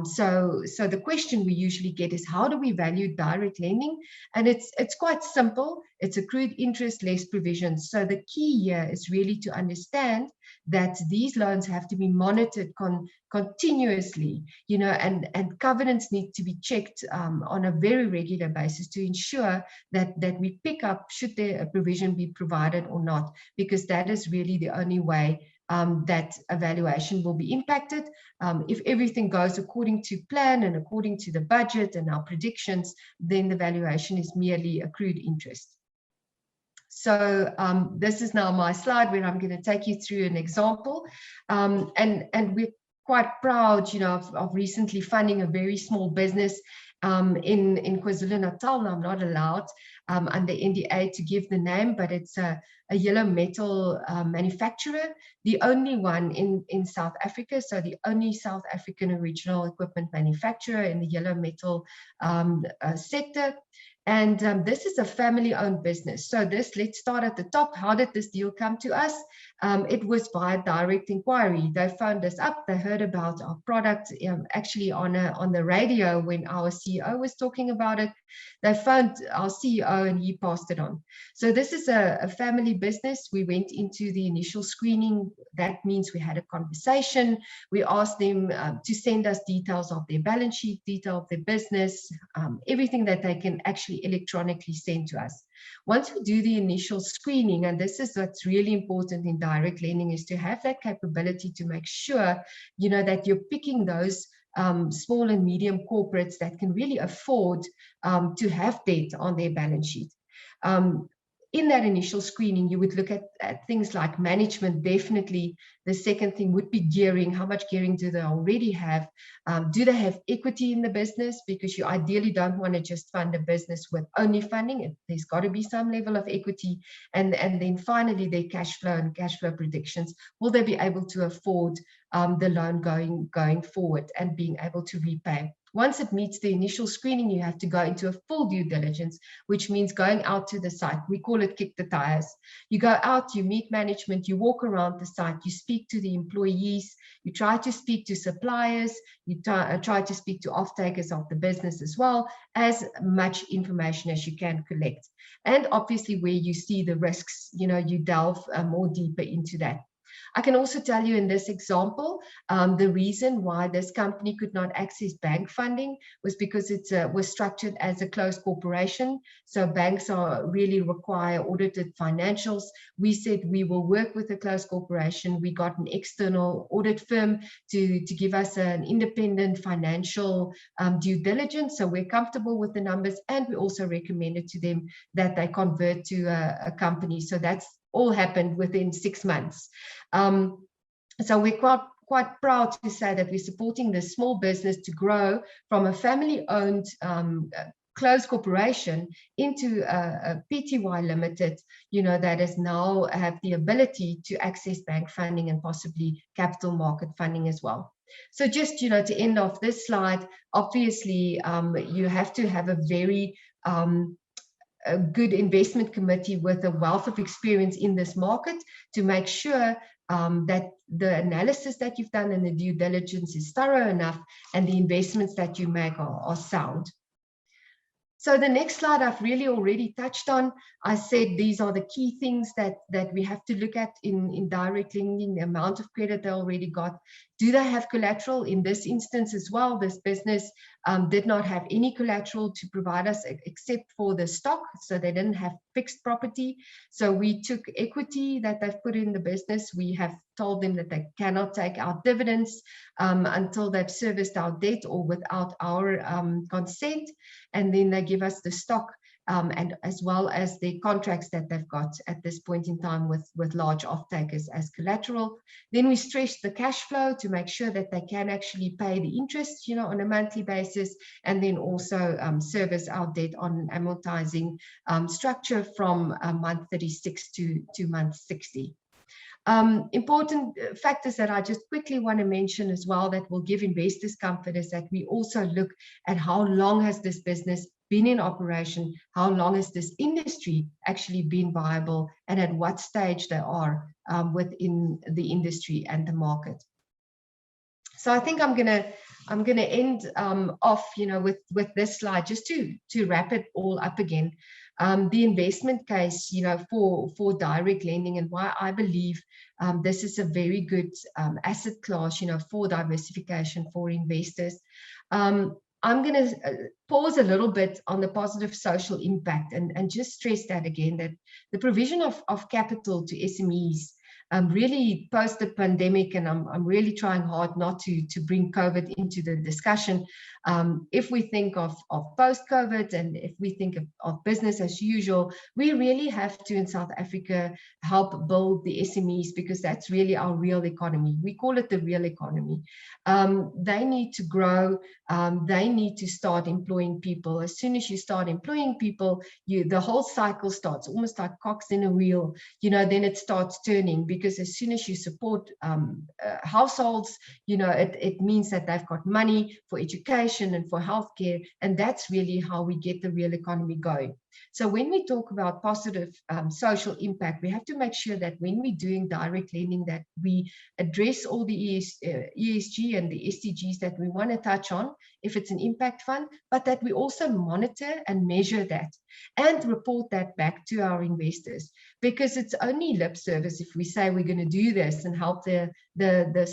So the question we usually get is, how do we value direct lending? And it's quite simple. It's accrued interest less provisions. So the key here is really to understand that these loans have to be monitored continuously, you know, and covenants need to be checked on a very regular basis to ensure that we pick up should there a provision be provided or not, because that is really the only way that evaluation will be impacted. If everything goes according to plan and according to the budget and our predictions, then the valuation is merely accrued interest. So this is now my slide where I'm going to take you through an example, and we're quite proud, you know, of recently funding a very small business, in KwaZulu-Natal. Now, I'm not allowed under NDA to give the name, but it's a yellow metal manufacturer, the only one in South Africa, so the only South African original equipment manufacturer in the yellow metal sector. And this is a family-owned business. So let's start at the top. How did this deal come to us? It was via direct inquiry. They phoned us up. They heard about our product actually on the radio when our CEO was talking about it. They phoned our CEO and he passed it on. So this is a family business. We went into the initial screening. That means we had a conversation. We asked them to send us details of their balance sheet, detail of their business, everything that they can actually electronically send to us. Once we do the initial screening, and this is what's really important in direct lending, is to have that capability to make sure, you know, that you're picking those small and medium corporates that can really afford to have debt on their balance sheet. In that initial screening, you would look at things like management. Definitely, the second thing would be gearing. How much gearing do they already have? Do they have equity in the business? Because you ideally don't want to just fund a business with only funding. There's got to be some level of equity. And then finally, their cash flow and cash flow predictions. Will they be able to afford the loan going forward and being able to repay? Once it meets the initial screening, you have to go into a full due diligence, which means going out to the site. We call it kick the tires. You go out, you meet management, you walk around the site, you speak to the employees, you try to speak to suppliers, you try to speak to off-takers of the business as well, as much information as you can collect. And obviously where you see the risks, you know, you delve more deeper into that. I can also tell you in this example, the reason why this company could not access bank funding was because it was structured as a closed corporation. So banks really require audited financials. We said we will work with a closed corporation. We got an external audit firm to give us an independent financial due diligence. So we're comfortable with the numbers, and we also recommended to them that they convert to a company. So that's all happened within 6 months. So we're quite proud to say that we're supporting this small business to grow from a family-owned closed corporation into a PTY limited, you know, that is now have the ability to access bank funding and possibly capital market funding as well. So just, you know, to end off this slide, obviously you have to have a very a good investment committee with a wealth of experience in this market to make sure that the analysis that you've done and the due diligence is thorough enough and the investments that you make are sound. So the next slide I've really already touched on. I said these are the key things that we have to look at in direct lending, the amount of credit they already got. Do they have collateral? In this instance as well, this business did not have any collateral to provide us except for the stock, so they didn't have fixed property. So we took equity that they've put in the business. We have told them that they cannot take out dividends until they've serviced our debt or without our consent, and then they give us the stock and as well as the contracts that they've got at this point in time with large off-takers as collateral. Then we stress the cash flow to make sure that they can actually pay the interest, you know, on a monthly basis, and then also service our debt on an amortizing structure from month 36 to month 60. Important factors that I just quickly want to mention as well that will give investors comfort is that we also look at how long has this business been in operation, how long has this industry actually been viable, and at what stage they are within the industry and the market. So I think I'm gonna end off, you know, with this slide just to wrap it all up again. The investment case, you know, for direct lending and why I believe this is a very good asset class, you know, for diversification for investors. I'm going to pause a little bit on the positive social impact and just stress that again, that the provision of capital to SMEs really post the pandemic, and I'm really trying hard not to bring COVID into the discussion. If we think of post-COVID, and if we think of business as usual, we really have to, in South Africa, help build the SMEs, because that's really our real economy. We call it the real economy. They need to grow. They need to start employing people. As soon as you start employing people, the whole cycle starts, almost like cogs in a wheel. Then it starts turning, because as soon as you support households, it means that they've got money for education and for healthcare, and that's really how we get the real economy going. So when we talk about positive social impact, we have to make sure that when we're doing direct lending, that we address all the ESG and the SDGs that we want to touch on, if it's an impact fund, but that we also monitor and measure that and report that back to our investors, because it's only lip service if we say we're going to do this and help the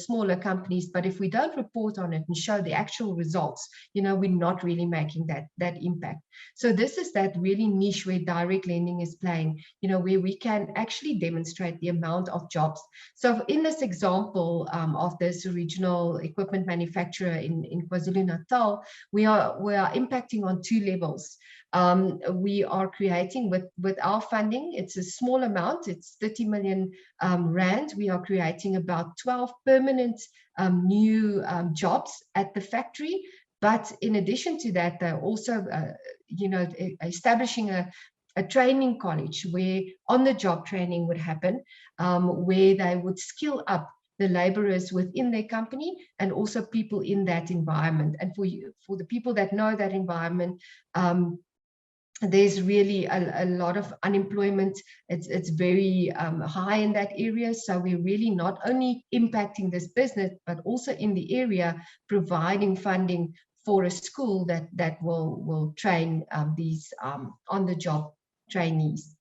smaller companies, but if we don't report on it and show the actual results, we're not really making that impact. So this is that really niche where direct lending is playing, where we can actually demonstrate the amount of jobs. So in this example of this regional equipment manufacturer in KwaZulu-Natal, we are impacting on 2 levels. We are creating with our funding, it's a small amount, it's 30 million rand. We are creating about 12 permanent new jobs at the factory. But in addition to that, they're also, establishing a training college where on-the-job training would happen, where they would skill up the laborers within their company and also people in that environment. And for the people that know that environment, there's really a lot of unemployment. It's very high in that area. So we're really not only impacting this business, but also in the area providing funding for a school that will train these on-the-job trainees.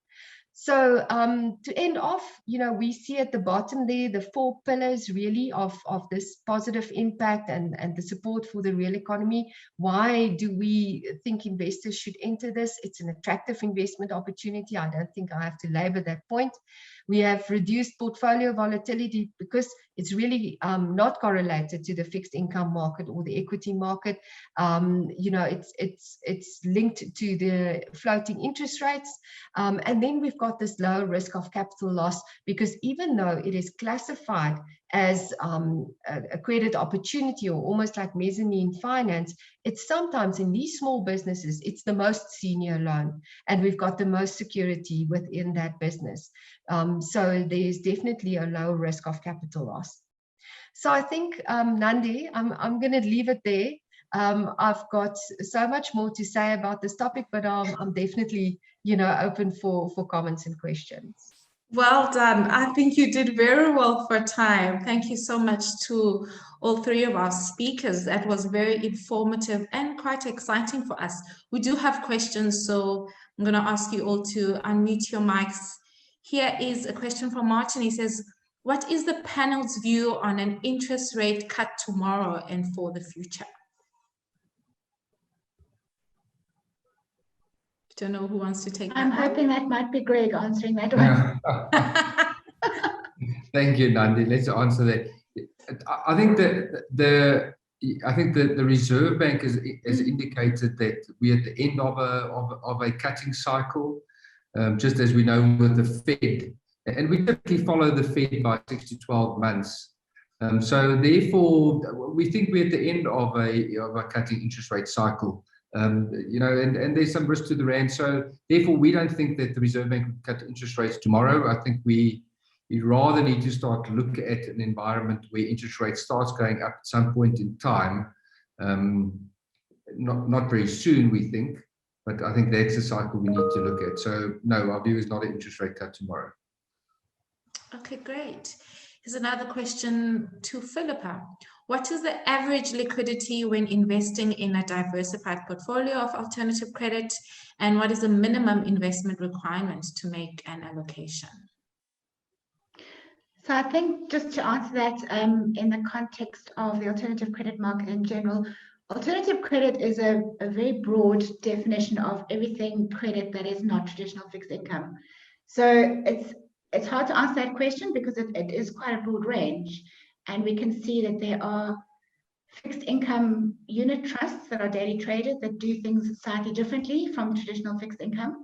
So to end off, we see at the bottom there the 4 pillars really of this positive impact and the support for the real economy. Why do we think investors should enter this? It's an attractive investment opportunity. I don't think I have to labor that point. We have reduced portfolio volatility because it's really not correlated to the fixed income market or the equity market. It's linked to the floating interest rates. And then we've got this low risk of capital loss, because even though it is classified as a credit opportunity or almost like mezzanine finance, it's sometimes in these small businesses, it's the most senior loan, and we've got the most security within that business. So there's definitely a low risk of capital loss. So I think, Nandi, I'm going to leave it there. I've got so much more to say about this topic, but I'm definitely, open for comments and questions. Well done. I think you did very well for time. Thank you so much to all 3 of our speakers. That was very informative and quite exciting for us. We do have questions, so I'm going to ask you all to unmute your mics. Here is a question from Martin. He says, what is the panel's view on an interest rate cut tomorrow and for the future? Don't know who wants to take that. I'm hoping that might be Greg answering that one. Thank you, Nandi. Let's answer that. I think that the Reserve Bank has indicated that we're at the end of a cutting cycle, just as we know with the Fed, and we typically follow the Fed by 6 to 12 months. So therefore, we think we're at the end of a cutting interest rate cycle. And there's some risk to the rand. So therefore, we don't think that the Reserve Bank will cut interest rates tomorrow. I think we rather need to start to look at an environment where interest rates starts going up at some point in time. Not very soon, we think, but I think that's a cycle we need to look at. So no, our view is not an interest rate cut tomorrow. Okay, great. Here's another question to Philippa. What is the average liquidity when investing in a diversified portfolio of alternative credit? And what is the minimum investment requirement to make an allocation? So I think just to answer that in the context of the alternative credit market in general, alternative credit is a very broad definition of everything credit that is not traditional fixed income. So it's it's hard to answer that question because it is quite a broad range. And we can see that there are fixed income unit trusts that are daily traded that do things slightly differently from traditional fixed income.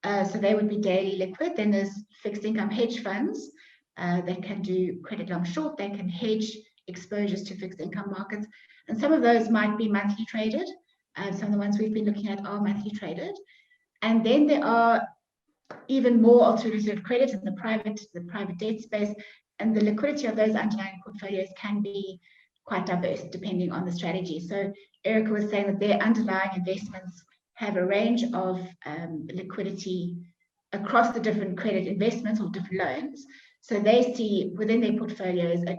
So they would be daily liquid. Then there's fixed income hedge funds that can do credit long short. They can hedge exposures to fixed income markets. And some of those might be monthly traded. Some of the ones we've been looking at are monthly traded. And then there are even more alternative credit in the private debt space. And the liquidity of those underlying portfolios can be quite diverse depending on the strategy. So Erica was saying that their underlying investments have a range of liquidity across the different credit investments or different loans. So they see within their portfolios a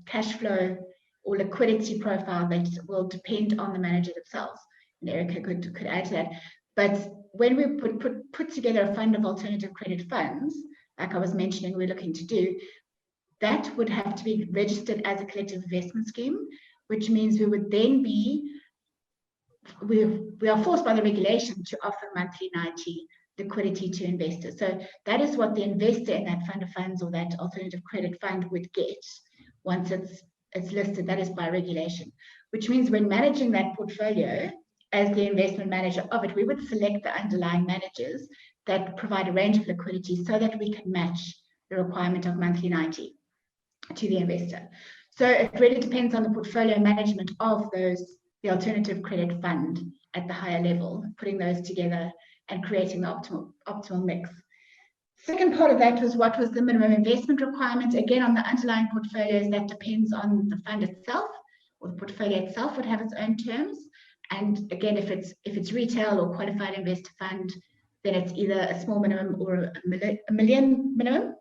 cash flow or liquidity profile that will depend on the manager themselves. And Erica could add to that. But when we put together a fund of alternative credit funds, like I was mentioning, we're looking to do, that would have to be registered as a collective investment scheme, which means we would then we are forced by the regulation to offer monthly 90 liquidity to investors. So that is what the investor in that fund of funds or that alternative credit fund would get once it's listed. That is by regulation, which means when managing that portfolio as the investment manager of it, we would select the underlying managers that provide a range of liquidity so that we can match the requirement of monthly 90 to the investor. So it really depends on the portfolio management of the alternative credit fund at the higher level, putting those together and creating the optimal mix. Second part of that was what was the minimum investment requirement. Again, on the underlying portfolios, that depends on the fund itself, or the portfolio itself would have its own terms. And again, if it's retail or qualified investor fund, then it's either a small minimum or a million minimum.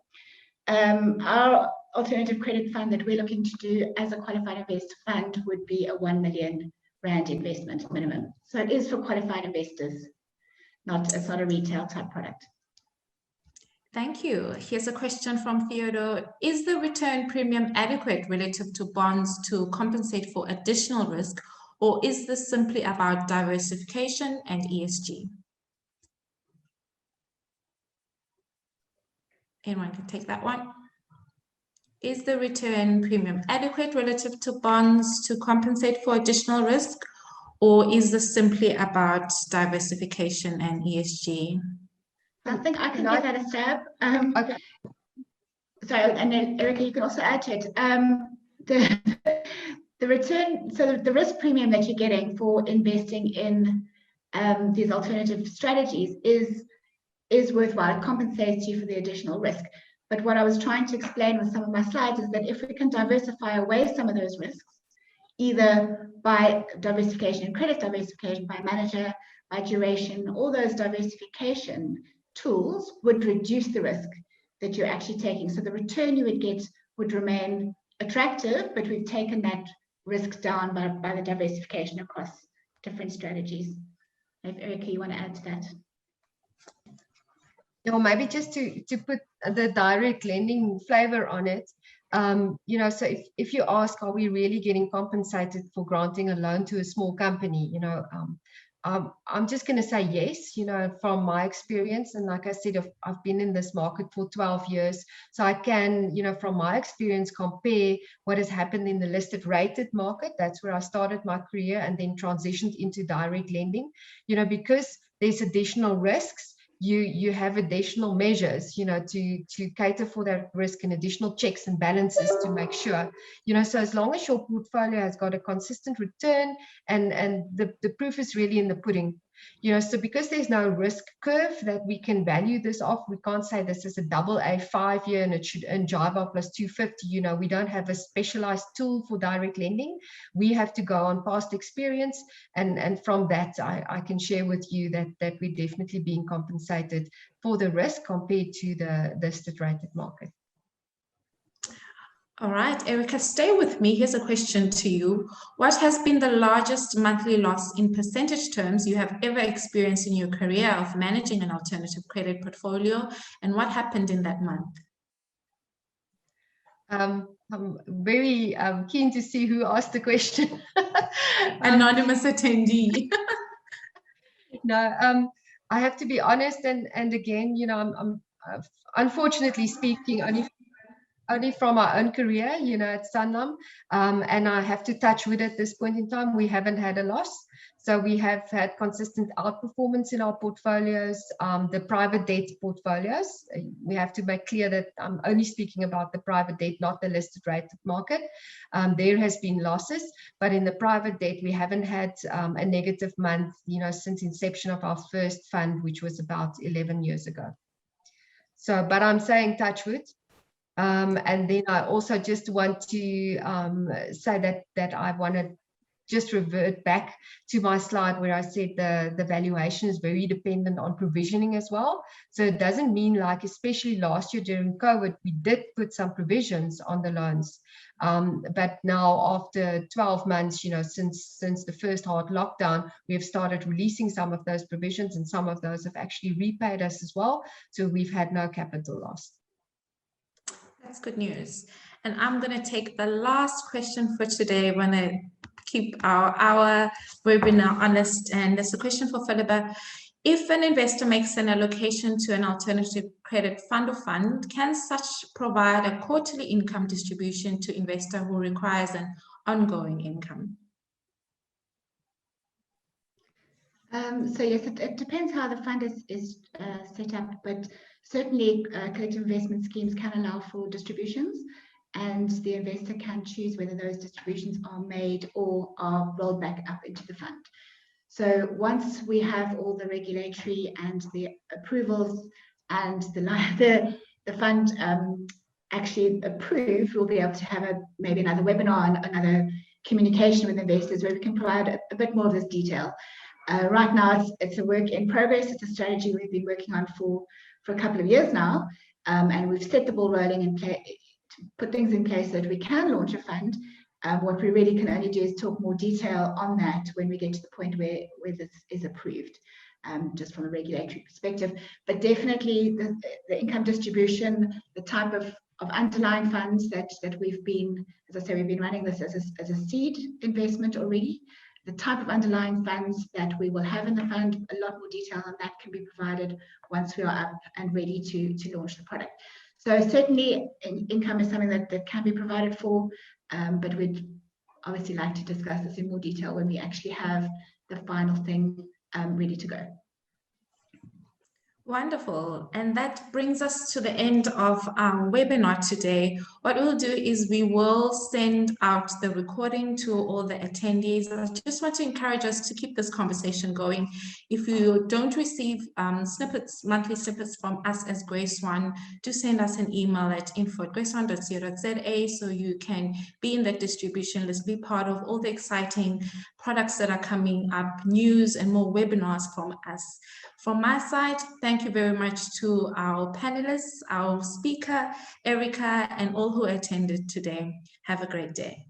Our alternative credit fund that we're looking to do as a qualified investor fund would be a 1 million rand investment minimum. So it is for qualified investors, it's not a retail type product. Thank you. Here's a question from Theodore. Is the return premium adequate relative to bonds to compensate for additional risk, or is this simply about diversification and ESG? Anyone can take that one. Is the return premium adequate relative to bonds to compensate for additional risk, or is this simply about diversification and ESG? I think I can give that a stab. Okay. So, and then Erica, you can also add to it. The return, so the risk premium that you're getting for investing in these alternative strategies is worthwhile. It compensates you for the additional risk. But what I was trying to explain with some of my slides is that if we can diversify away some of those risks, either by diversification and credit diversification, by manager, by duration, all those diversification tools would reduce the risk that you're actually taking. So the return you would get would remain attractive, but we've taken that risk down by the diversification across different strategies. If Erica, you want to add to that? Or maybe just to put the direct lending flavor on it, so if you ask, are we really getting compensated for granting a loan to a small company? I'm just going to say yes, from my experience. And like I said, I've been in this market for 12 years. So I can, from my experience, compare what has happened in the listed rated market. That's where I started my career and then transitioned into direct lending, because there's additional risks. You have additional measures, to cater for that risk and additional checks and balances to make sure, so as long as your portfolio has got a consistent return and the proof is really in the pudding, so because there's no risk curve that we can value this off, we can't say this is a AA 5-year and it should earn JIBAR plus 250. We don't have a specialized tool for direct lending. We have to go on past experience, and from that I can share with you that we're definitely being compensated for the risk compared to the listed rated market. All right, Erica, stay with me. Here's a question to you. What has been the largest monthly loss in percentage terms you have ever experienced in your career of managing an alternative credit portfolio, and what happened in that month? I'm very keen to see who asked the question. Anonymous attendee. No, I have to be honest, and again, unfortunately speaking, only from our own career, at Sanlam, and I have to touch wood at this point in time, we haven't had a loss. So we have had consistent outperformance in our portfolios, the private debt portfolios. We have to make clear that I'm only speaking about the private debt, not the listed rated market. There has been losses, but in the private debt, we haven't had a negative month, since inception of our first fund, which was about 11 years ago. So, but I'm saying touch wood. And then I also just want to say that I want to just revert back to my slide where I said the valuation is very dependent on provisioning as well. So it doesn't mean, like, especially last year during COVID, we did put some provisions on the loans. But now after 12 months, since the first hard lockdown, we have started releasing some of those provisions, and some of those have actually repaid us as well. So we've had no capital loss. That's good news. And I'm going to take the last question for today. I want to keep our webinar honest. And there's a question for Philippa. If an investor makes an allocation to an alternative credit fund or fund, can such provide a quarterly income distribution to investor who requires an ongoing income? So yes, it depends how the fund is set up, but certainly collective investment schemes can allow for distributions, and the investor can choose whether those distributions are made or are rolled back up into the fund. So once we have all the regulatory and the approvals and the fund actually approved, we'll be able to have maybe another webinar and another communication with investors where we can provide a bit more of this detail. Right now, it's a work in progress. It's a strategy we've been working on for a couple of years now, and we've set the ball rolling and put things in place so that we can launch a fund. What we really can only do is talk more detail on that when we get to the point where this is approved, just from a regulatory perspective. But definitely the income distribution, the type of underlying funds that we've been, as I say, we've been running this as a seed investment already. The type of underlying funds that we will have in the fund, a lot more detail on that can be provided once we are up and ready to launch the product. So certainly income is something that can be provided for, but we'd obviously like to discuss this in more detail when we actually have the final thing ready to go. Wonderful. And that brings us to the end of our webinar today. What we'll do is we will send out the recording to all the attendees. I just want to encourage us to keep this conversation going. If you don't receive monthly snippets from us as GraySwan, do send us an email at info@grayswan.co.za so you can be in that distribution list, be part of all the exciting products that are coming up, news and more webinars from us. From my side, thank you very much to our panelists, our speaker, Erica, and all who attended today. Have a great day.